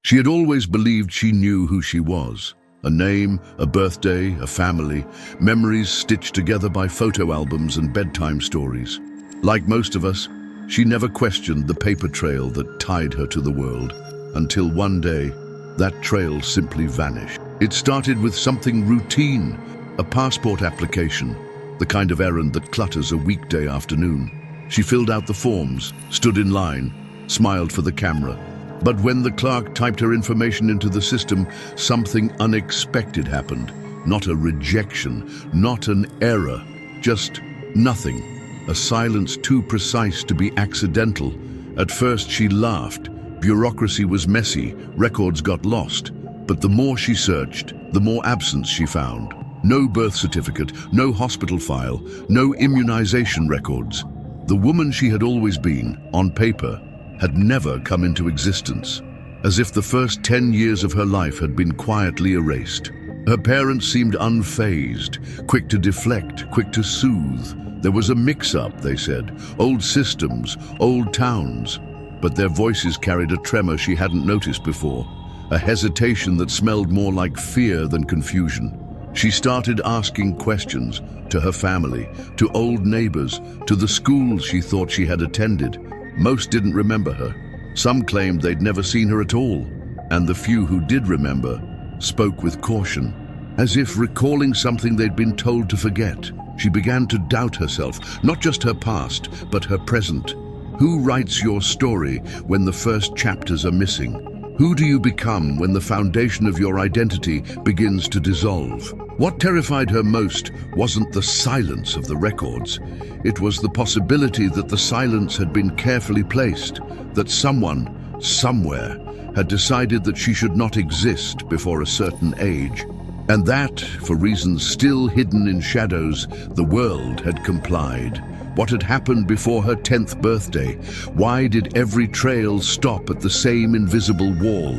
She had always believed she knew who she was. A name, a birthday, a family, memories stitched together by photo albums and bedtime stories. Like most of us, she never questioned the paper trail that tied her to the world, until one day, that trail simply vanished. It started with something routine, a passport application, the kind of errand that clutters a weekday afternoon. She filled out the forms, stood in line, smiled for the camera. But when the clerk typed her information into the system, something unexpected happened. Not a rejection, not an error, just nothing. A silence too precise to be accidental. At first she laughed. Bureaucracy was messy, records got lost. But the more she searched, the more absence she found. No birth certificate, no hospital file, no immunization records. The woman she had always been, on paper, had never come into existence, as if the first 10 years of her life had been quietly erased. Her parents seemed unfazed, quick to deflect, quick to soothe. There was a mix-up, they said, old systems, old towns, but their voices carried a tremor she hadn't noticed before, a hesitation that smelled more like fear than confusion. She started asking questions to her family, to old neighbors, to the schools she thought she had attended. Most didn't remember her. Some claimed they'd never seen her at all, and the few who did remember spoke with caution, as if recalling something they'd been told to forget. She began to doubt herself, not just her past, but her present. Who writes your story when the first chapters are missing? Who do you become when the foundation of your identity begins to dissolve? What terrified her most wasn't the silence of the records. It was the possibility that the silence had been carefully placed, that someone, somewhere, had decided that she should not exist before a certain age. And that, for reasons still hidden in shadows, the world had complied. What had happened before her 10th birthday? Why did every trail stop at the same invisible wall?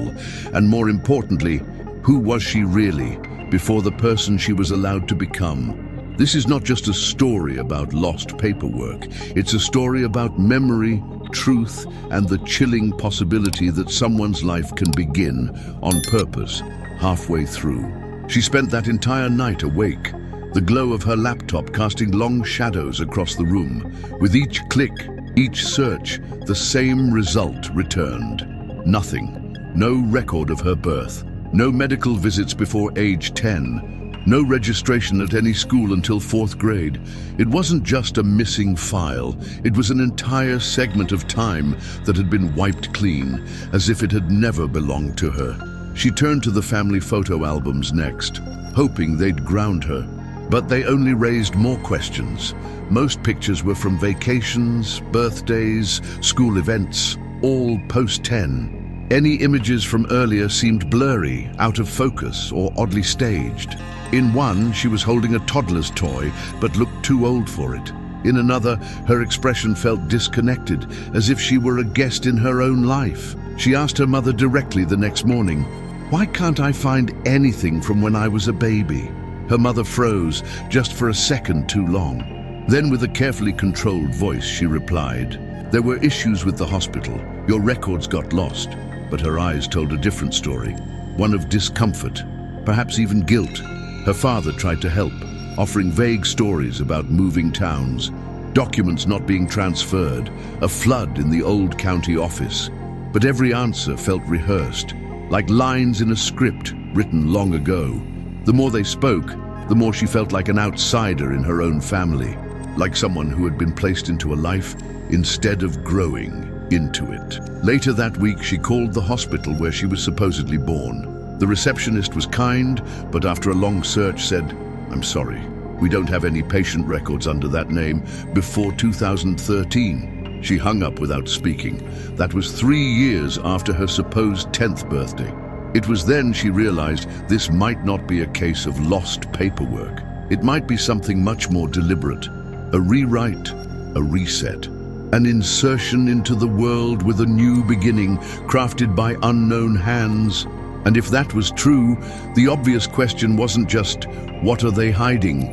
And more importantly, who was she really before the person she was allowed to become? This is not just a story about lost paperwork. It's a story about memory, truth, and the chilling possibility that someone's life can begin on purpose, halfway through. She spent that entire night awake, the glow of her laptop casting long shadows across the room. With each click, each search, the same result returned. Nothing. No record of her birth. No medical visits before age 10. No registration at any school until 4th grade. It wasn't just a missing file. It was an entire segment of time that had been wiped clean, as if it had never belonged to her. She turned to the family photo albums next, hoping they'd ground her. But they only raised more questions. Most pictures were from vacations, birthdays, school events, all post-10. Any images from earlier seemed blurry, out of focus, or oddly staged. In one, she was holding a toddler's toy, but looked too old for it. In another, her expression felt disconnected, as if she were a guest in her own life. She asked her mother directly the next morning, "Why can't I find anything from when I was a baby?" Her mother froze, just for a second too long. Then with a carefully controlled voice, she replied, "There were issues with the hospital. Your records got lost." But her eyes told a different story, one of discomfort, perhaps even guilt. Her father tried to help, offering vague stories about moving towns, documents not being transferred, a flood in the old county office. But every answer felt rehearsed, like lines in a script written long ago. The more they spoke, the more she felt like an outsider in her own family, like someone who had been placed into a life instead of growing into it. Later that week, she called the hospital where she was supposedly born. The receptionist was kind, but after a long search said, "I'm sorry, we don't have any patient records under that name before 2013. She hung up without speaking. That was 3 years after her supposed 10th birthday. It was then she realized this might not be a case of lost paperwork. It might be something much more deliberate. A rewrite, a reset, an insertion into the world with a new beginning crafted by unknown hands. And if that was true, the obvious question wasn't just, what are they hiding?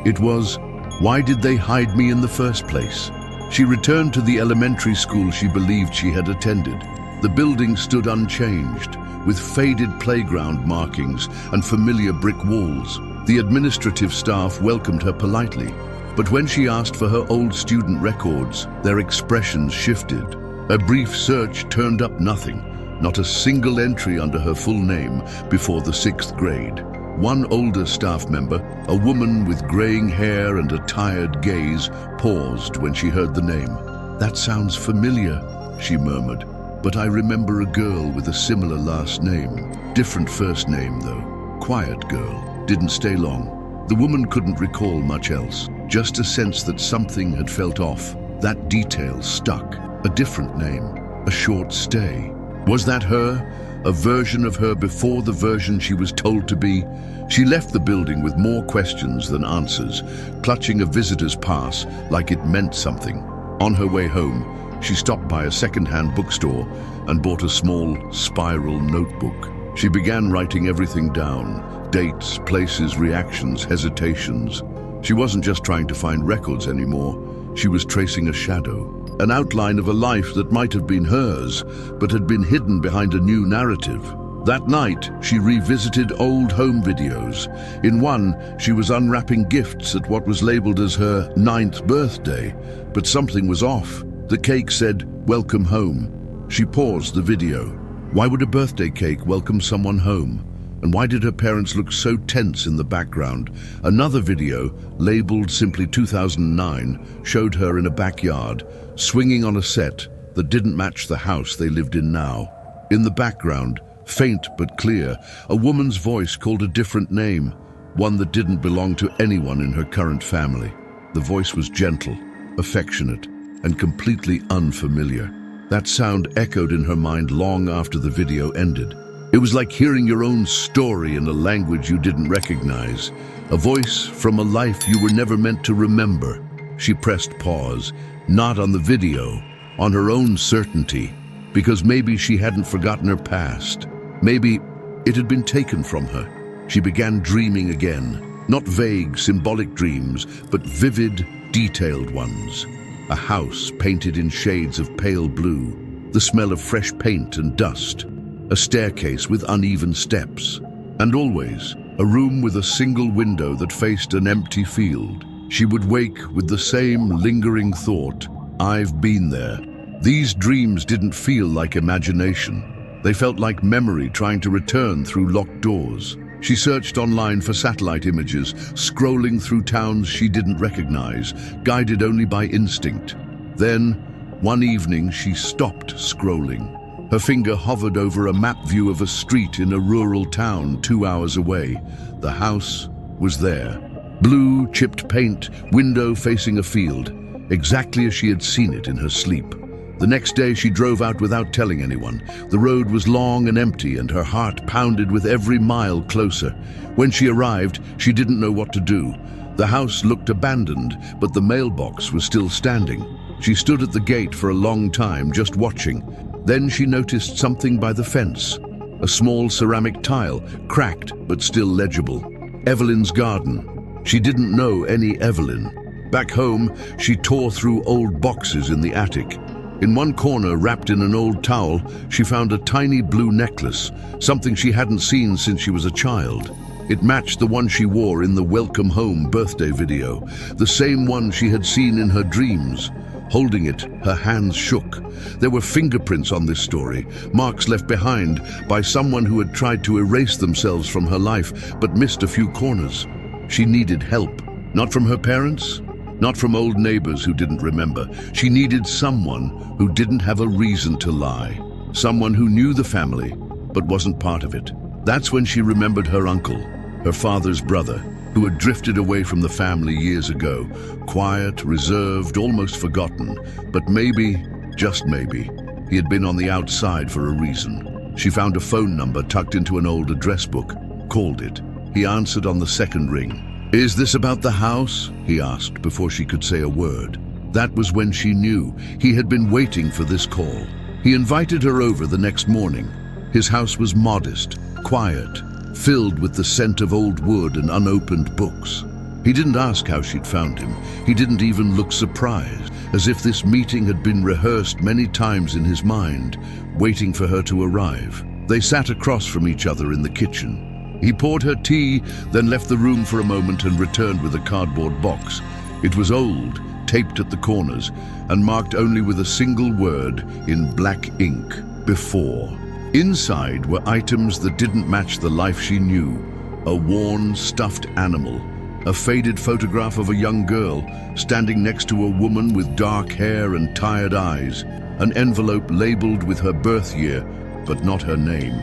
It was, why did they hide me in the first place? She returned to the elementary school she believed she had attended. The building stood unchanged, with faded playground markings and familiar brick walls. The administrative staff welcomed her politely, but when she asked for her old student records, their expressions shifted. A brief search turned up nothing, not a single entry under her full name before the 6th grade. One older staff member, a woman with graying hair and a tired gaze, paused when she heard the name. "That sounds familiar," she murmured, "but I remember a girl with a similar last name. Different first name, though. Quiet girl. Didn't stay long." The woman couldn't recall much else, just a sense that something had felt off. That detail stuck. A different name, a short stay. Was that her? A version of her before the version she was told to be? She left the building with more questions than answers, clutching a visitor's pass like it meant something. On her way home, she stopped by a second-hand bookstore and bought a small, spiral notebook. She began writing everything down: dates, places, reactions, hesitations. She wasn't just trying to find records anymore. She was tracing a shadow, an outline of a life that might have been hers, but had been hidden behind a new narrative. That night, she revisited old home videos. In one, she was unwrapping gifts at what was labeled as her 9th birthday, but something was off. The cake said, "Welcome home." She paused the video. Why would a birthday cake welcome someone home? And why did her parents look so tense in the background? Another video, labeled simply 2009, showed her in a backyard, swinging on a set that didn't match the house they lived in now. In the background, faint but clear, a woman's voice called a different name, one that didn't belong to anyone in her current family. The voice was gentle, affectionate, and completely unfamiliar. That sound echoed in her mind long after the video ended. It was like hearing your own story in a language you didn't recognize, a voice from a life you were never meant to remember. She pressed pause, not on the video, on her own certainty, because maybe she hadn't forgotten her past. Maybe it had been taken from her. She began dreaming again, not vague, symbolic dreams, but vivid, detailed ones. A house painted in shades of pale blue, the smell of fresh paint and dust, a staircase with uneven steps, and always a room with a single window that faced an empty field. She would wake with the same lingering thought, "I've been there." These dreams didn't feel like imagination. They felt like memory trying to return through locked doors. She searched online for satellite images, scrolling through towns she didn't recognize, guided only by instinct. Then, one evening, she stopped scrolling. Her finger hovered over a map view of a street in a rural town 2 hours away. The house was there. Blue, chipped paint, window facing a field, exactly as she had seen it in her sleep. The next day she drove out without telling anyone. The road was long and empty, and her heart pounded with every mile closer. When she arrived, she didn't know what to do. The house looked abandoned, but the mailbox was still standing. She stood at the gate for a long time, just watching. Then she noticed something by the fence. A small ceramic tile, cracked but still legible. Evelyn's garden. She didn't know any Evelyn. Back home, she tore through old boxes in the attic. In one corner, wrapped in an old towel, she found a tiny blue necklace, something she hadn't seen since she was a child. It matched the one she wore in the Welcome Home birthday video, the same one she had seen in her dreams. Holding it, her hands shook. There were fingerprints on this story, marks left behind by someone who had tried to erase themselves from her life but missed a few corners. She needed help, not from her parents, not from old neighbors who didn't remember. She needed someone who didn't have a reason to lie, someone who knew the family but wasn't part of it. That's when she remembered her uncle, her father's brother, who had drifted away from the family years ago, quiet, reserved, almost forgotten. But maybe, just maybe, he had been on the outside for a reason. She found a phone number tucked into an old address book, called it. He answered on the second ring. "Is this about the house?" he asked before she could say a word. That was when she knew he had been waiting for this call. He invited her over the next morning. His house was modest, quiet, filled with the scent of old wood and unopened books. He didn't ask how she'd found him. He didn't even look surprised, as if this meeting had been rehearsed many times in his mind. waiting for her to arrive. They sat across from each other in the kitchen. He poured her tea, then left the room for a moment and returned with a cardboard box. It was old, taped at the corners, and marked only with a single word in black ink: before. Inside were items that didn't match the life she knew: a worn, stuffed animal, a faded photograph of a young girl standing next to a woman with dark hair and tired eyes, an envelope labeled with her birth year, but not her name,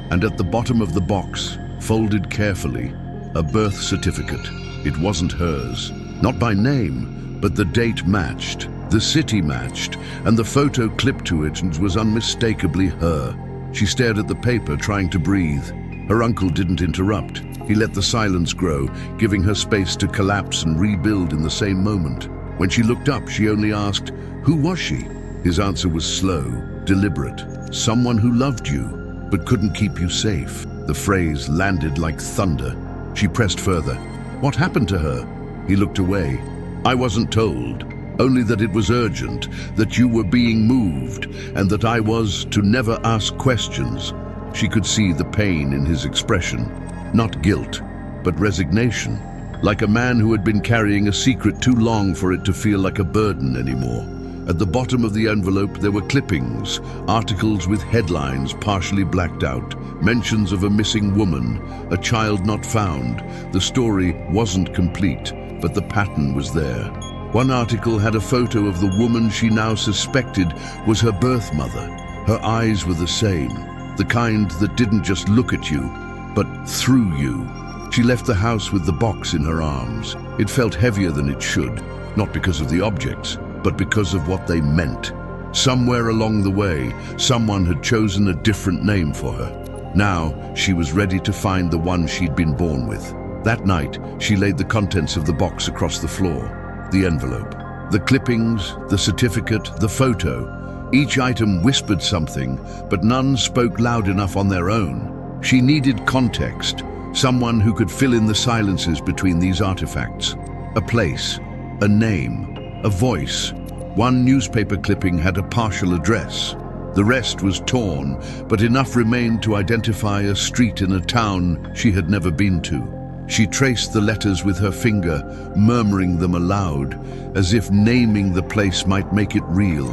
and at the bottom of the box, folded carefully, a birth certificate. It wasn't hers, not by name, but the date matched, the city matched, and the photo clipped to it was unmistakably her. She stared at the paper, trying to breathe. Her uncle didn't interrupt. He let the silence grow, giving her space to collapse and rebuild in the same moment. When she looked up, she only asked, "Who was she?" His answer was slow, deliberate. "Someone who loved you, but couldn't keep you safe." The phrase landed like thunder. She pressed further. "What happened to her?" He looked away. "I wasn't told. Only that it was urgent, that you were being moved, and that I was to never ask questions." She could see the pain in his expression. Not guilt, but resignation. Like a man who had been carrying a secret too long for it to feel like a burden anymore. At the bottom of the envelope there were clippings, articles with headlines partially blacked out, mentions of a missing woman, a child not found. The story wasn't complete, but the pattern was there. One article had a photo of the woman she now suspected was her birth mother. Her eyes were the same, the kind that didn't just look at you, but through you. She left the house with the box in her arms. It felt heavier than it should, not because of the objects, but because of what they meant. Somewhere along the way, someone had chosen a different name for her. Now, she was ready to find the one she'd been born with. That night, she laid the contents of the box across the floor. The envelope, the clippings, the certificate, the photo. Each item whispered something, but none spoke loud enough on their own. She needed context, someone who could fill in the silences between these artifacts. A place, a name, a voice. One newspaper clipping had a partial address. The rest was torn, but enough remained to identify a street in a town she had never been to. She traced the letters with her finger, murmuring them aloud, as if naming the place might make it real.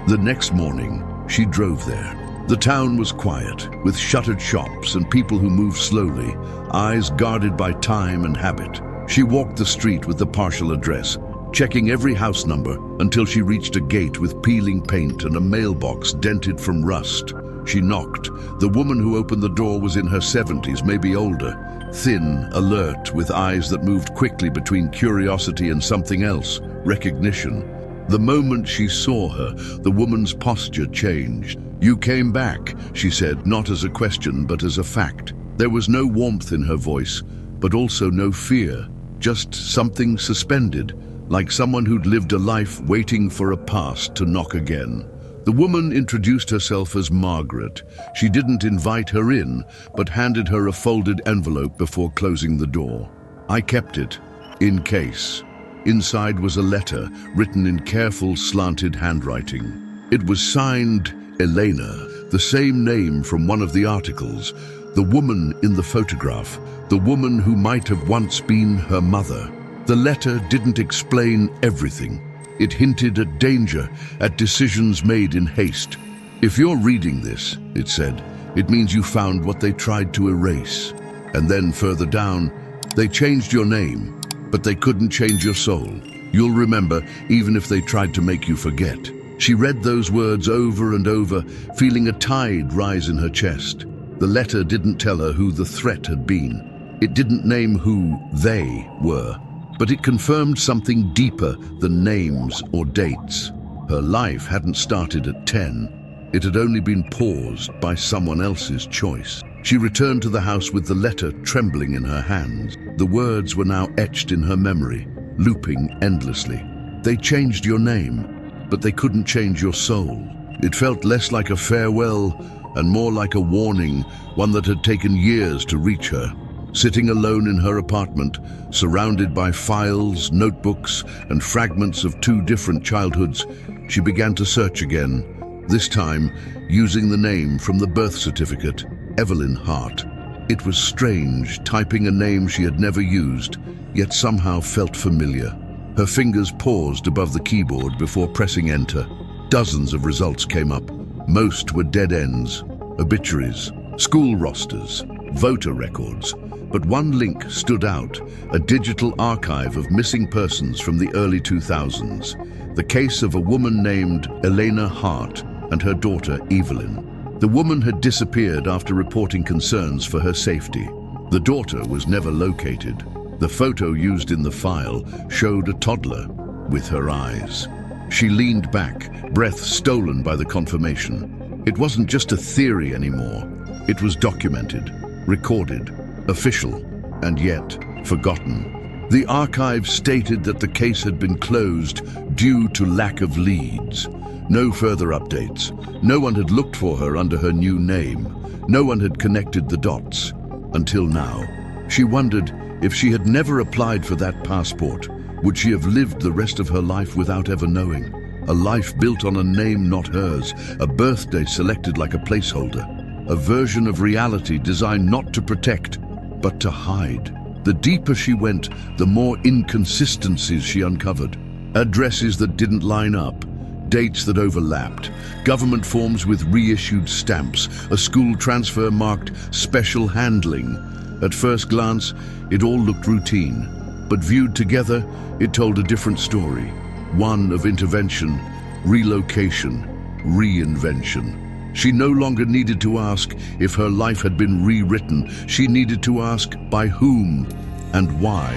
The next morning, she drove there. The town was quiet, with shuttered shops and people who moved slowly, eyes guarded by time and habit. She walked the street with the partial address, checking every house number until she reached a gate with peeling paint and a mailbox dented from rust. She knocked. The woman who opened the door was in her 70s, maybe older, thin, alert, with eyes that moved quickly between curiosity and something else, recognition. The moment she saw her, the woman's posture changed. "You came back," she said, not as a question, but as a fact. There was no warmth in her voice, but also no fear, just something suspended, like someone who'd lived a life waiting for a past to knock again. The woman introduced herself as Margaret. She didn't invite her in, but handed her a folded envelope before closing the door. "I kept it, in case." Inside was a letter, written in careful, slanted handwriting. It was signed Elena, the same name from one of the articles, the woman in the photograph, the woman who might have once been her mother. The letter didn't explain everything. It hinted at danger, at decisions made in haste. "If you're reading this," it said, "it means you found what they tried to erase." And then further down, "They changed your name, but they couldn't change your soul. You'll remember, even if they tried to make you forget." She read those words over and over, feeling a tide rise in her chest. The letter didn't tell her who the threat had been. It didn't name who they were. But it confirmed something deeper than names or dates. Her life hadn't started at 10. It had only been paused by someone else's choice. She returned to the house with the letter trembling in her hands. The words were now etched in her memory, looping endlessly. "They changed your name, but they couldn't change your soul." It felt less like a farewell and more like a warning, one that had taken years to reach her. Sitting alone in her apartment, surrounded by files, notebooks, and fragments of two different childhoods, she began to search again. this time using the name from the birth certificate, Evelyn Hart. It was strange, typing a name she had never used, yet somehow felt familiar. Her fingers paused above the keyboard before pressing enter. Dozens of results came up. Most were dead ends, obituaries, school rosters, voter records. But one link stood out, a digital archive of missing persons from the early 2000s. The case of a woman named Elena Hart and her daughter Evelyn. The woman had disappeared after reporting concerns for her safety. The daughter was never located. The photo used in the file showed a toddler with her eyes. She leaned back, breath stolen by the confirmation. It wasn't just a theory anymore. It was documented, recorded, official, and yet forgotten. The archive stated that the case had been closed due to lack of leads. No further updates. No one had looked for her under her new name. No one had connected the dots. Until now. She wondered if she had never applied for that passport, would she have lived the rest of her life without ever knowing? A life built on a name not hers, a birthday selected like a placeholder, a version of reality designed not to protect, but to hide. The deeper she went, the more inconsistencies she uncovered. Addresses that didn't line up, dates that overlapped, government forms with reissued stamps, a school transfer marked special handling. At first glance, it all looked routine, but viewed together, it told a different story. One of intervention, relocation, reinvention. She no longer needed to ask if her life had been rewritten. She needed to ask by whom and why.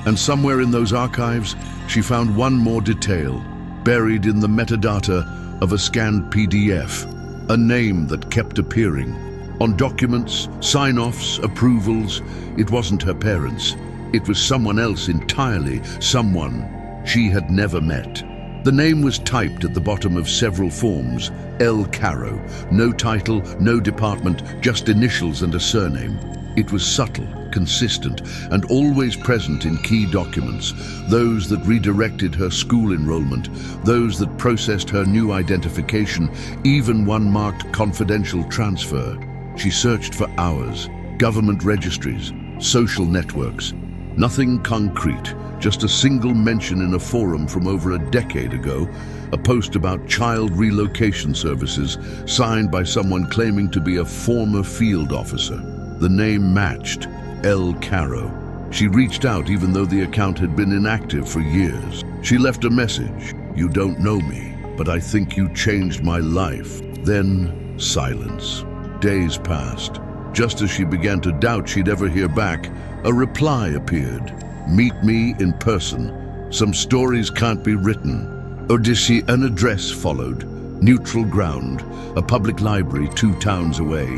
And somewhere in those archives, she found one more detail, buried in the metadata of a scanned PDF, a name that kept appearing. On documents, sign-offs, approvals, it wasn't her parents. It was someone else entirely, someone she had never met. The name was typed at the bottom of several forms, L. Caro. No title, no department, just initials and a surname. It was subtle, consistent, and always present in key documents, those that redirected her school enrollment, those that processed her new identification, even one marked confidential transfer. She searched for hours, government registries, social networks. Nothing concrete, just a single mention in a forum from over a decade ago, a post about child relocation services signed by someone claiming to be a former field officer. The name matched, L. Caro. She reached out even though the account had been inactive for years. She left a message, "You don't know me, but I think you changed my life." Then, silence. Days passed. Just as she began to doubt she'd ever hear back, a reply appeared. "Meet me in person. Some stories can't be written." Odyssey, an address followed. Neutral ground, a public library 2 towns away.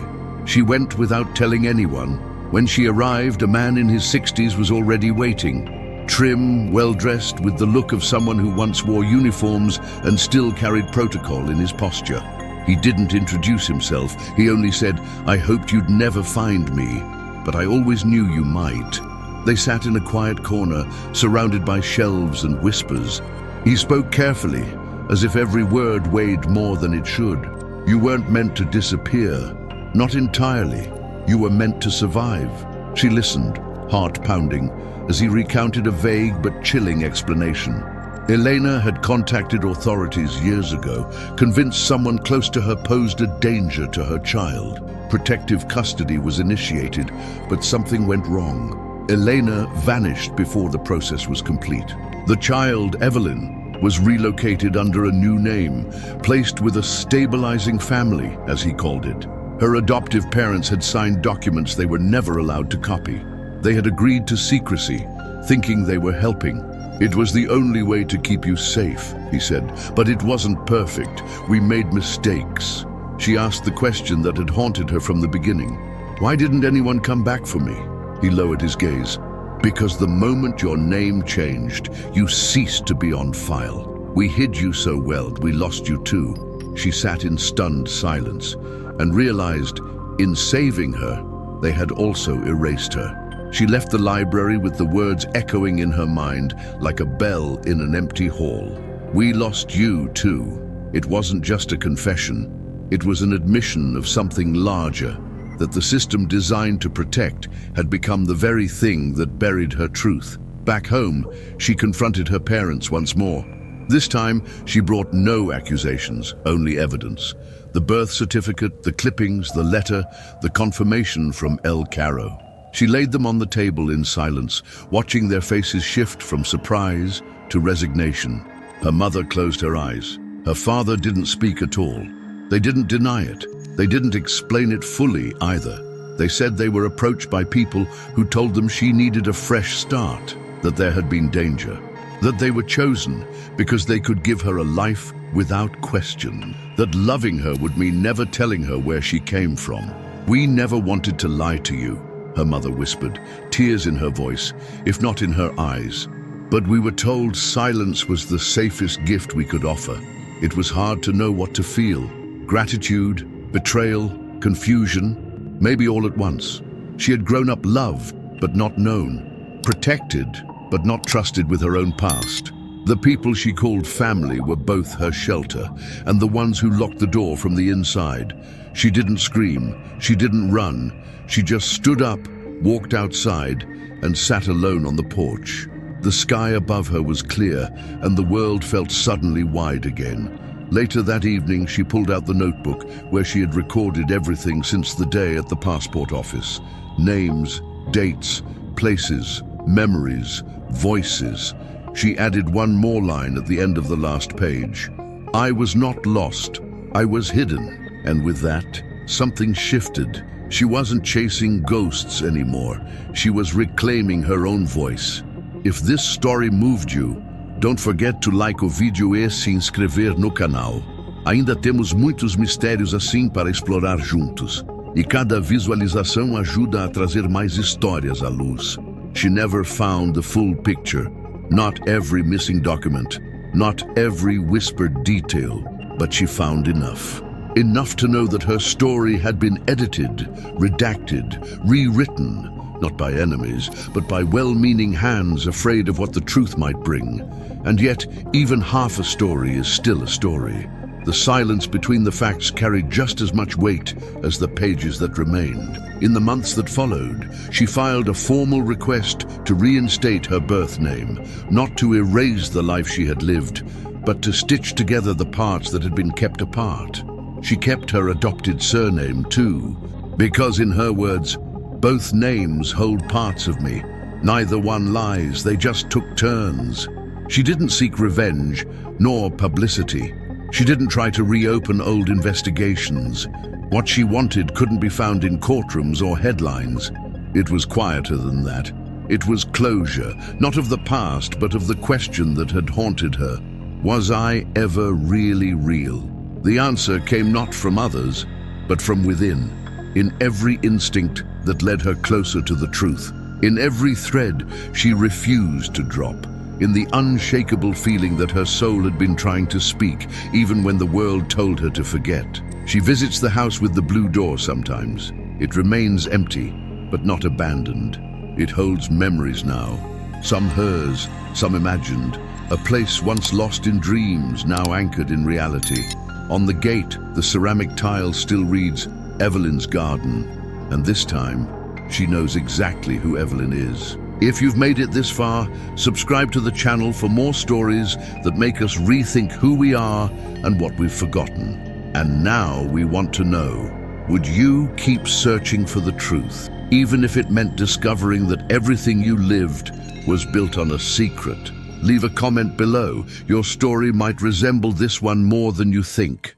She went without telling anyone. When she arrived, a man in his 60s was already waiting. Trim, well-dressed, with the look of someone who once wore uniforms and still carried protocol in his posture. He didn't introduce himself. He only said, "I hoped you'd never find me, but I always knew you might." They sat in a quiet corner, surrounded by shelves and whispers. He spoke carefully, as if every word weighed more than it should. "You weren't meant to disappear. Not entirely. You were meant to survive." She listened, heart pounding, as he recounted a vague but chilling explanation. Elena had contacted authorities years ago, convinced someone close to her posed a danger to her child. Protective custody was initiated, but something went wrong. Elena vanished before the process was complete. The child, Evelyn, was relocated under a new name, placed with a stabilizing family, as he called it. Her adoptive parents had signed documents they were never allowed to copy. They had agreed to secrecy, thinking they were helping. "It was the only way to keep you safe," he said, "but it wasn't perfect. We made mistakes." She asked the question that had haunted her from the beginning. "Why didn't anyone come back for me?" He lowered his gaze. "Because the moment your name changed, you ceased to be on file. We hid you so well, we lost you too." She sat in stunned silence and realized, in saving her, they had also erased her. She left the library with the words echoing in her mind like a bell in an empty hall. "We lost you too." It wasn't just a confession. It was an admission of something larger, that the system designed to protect had become the very thing that buried her truth. Back home, she confronted her parents once more. This time, she brought no accusations, only evidence. The birth certificate, the clippings, the letter, the confirmation from El Caro. She laid them on the table in silence, watching their faces shift from surprise to resignation. Her mother closed her eyes. Her father didn't speak at all. They didn't deny it. They didn't explain it fully either. They said they were approached by people who told them she needed a fresh start, that there had been danger, that they were chosen because they could give her a life without question, that loving her would mean never telling her where she came from. "We never wanted to lie to you," her mother whispered, tears in her voice, if not in her eyes. "But we were told silence was the safest gift we could offer." It was hard to know what to feel. Gratitude, betrayal, confusion, maybe all at once. She had grown up loved, but not known, protected, but not trusted with her own past. The people she called family were both her shelter, and the ones who locked the door from the inside. She didn't scream, she didn't run, she just stood up, walked outside, and sat alone on the porch. The sky above her was clear, and the world felt suddenly wide again. Later that evening, she pulled out the notebook where she had recorded everything since the day at the passport office. Names, dates, places, memories, voices. She added one more line at the end of the last page. "I was not lost, I was hidden." And with that, something shifted. She wasn't chasing ghosts anymore. She was reclaiming her own voice. If this story moved you, don't forget to like o vídeo e se inscrever no canal. Ainda temos muitos mistérios assim para explorar juntos. E cada visualização ajuda a trazer mais histórias à luz. She never found the full picture. Not every missing document, not every whispered detail, but she found enough. Enough to know that her story had been edited, redacted, rewritten, not by enemies, but by well-meaning hands afraid of what the truth might bring. And yet, even half a story is still a story. The silence between the facts carried just as much weight as the pages that remained. In the months that followed, she filed a formal request to reinstate her birth name, not to erase the life she had lived, but to stitch together the parts that had been kept apart. She kept her adopted surname too, because in her words, "Both names hold parts of me. Neither one lies, they just took turns." She didn't seek revenge, nor publicity. She didn't try to reopen old investigations. What she wanted couldn't be found in courtrooms or headlines. It was quieter than that. It was closure, not of the past, but of the question that had haunted her. Was I ever really real? The answer came not from others, but from within, in every instinct that led her closer to the truth. In every thread she refused to drop. In the unshakable feeling that her soul had been trying to speak, even when the world told her to forget. She visits the house with the blue door sometimes. It remains empty, but not abandoned. It holds memories now, some hers, some imagined. A place once lost in dreams, now anchored in reality. On the gate, the ceramic tile still reads, "Evelyn's Garden." And this time, she knows exactly who Evelyn is. If you've made it this far, subscribe to the channel for more stories that make us rethink who we are and what we've forgotten. And now we want to know, would you keep searching for the truth, even if it meant discovering that everything you lived was built on a secret? Leave a comment below. Your story might resemble this one more than you think.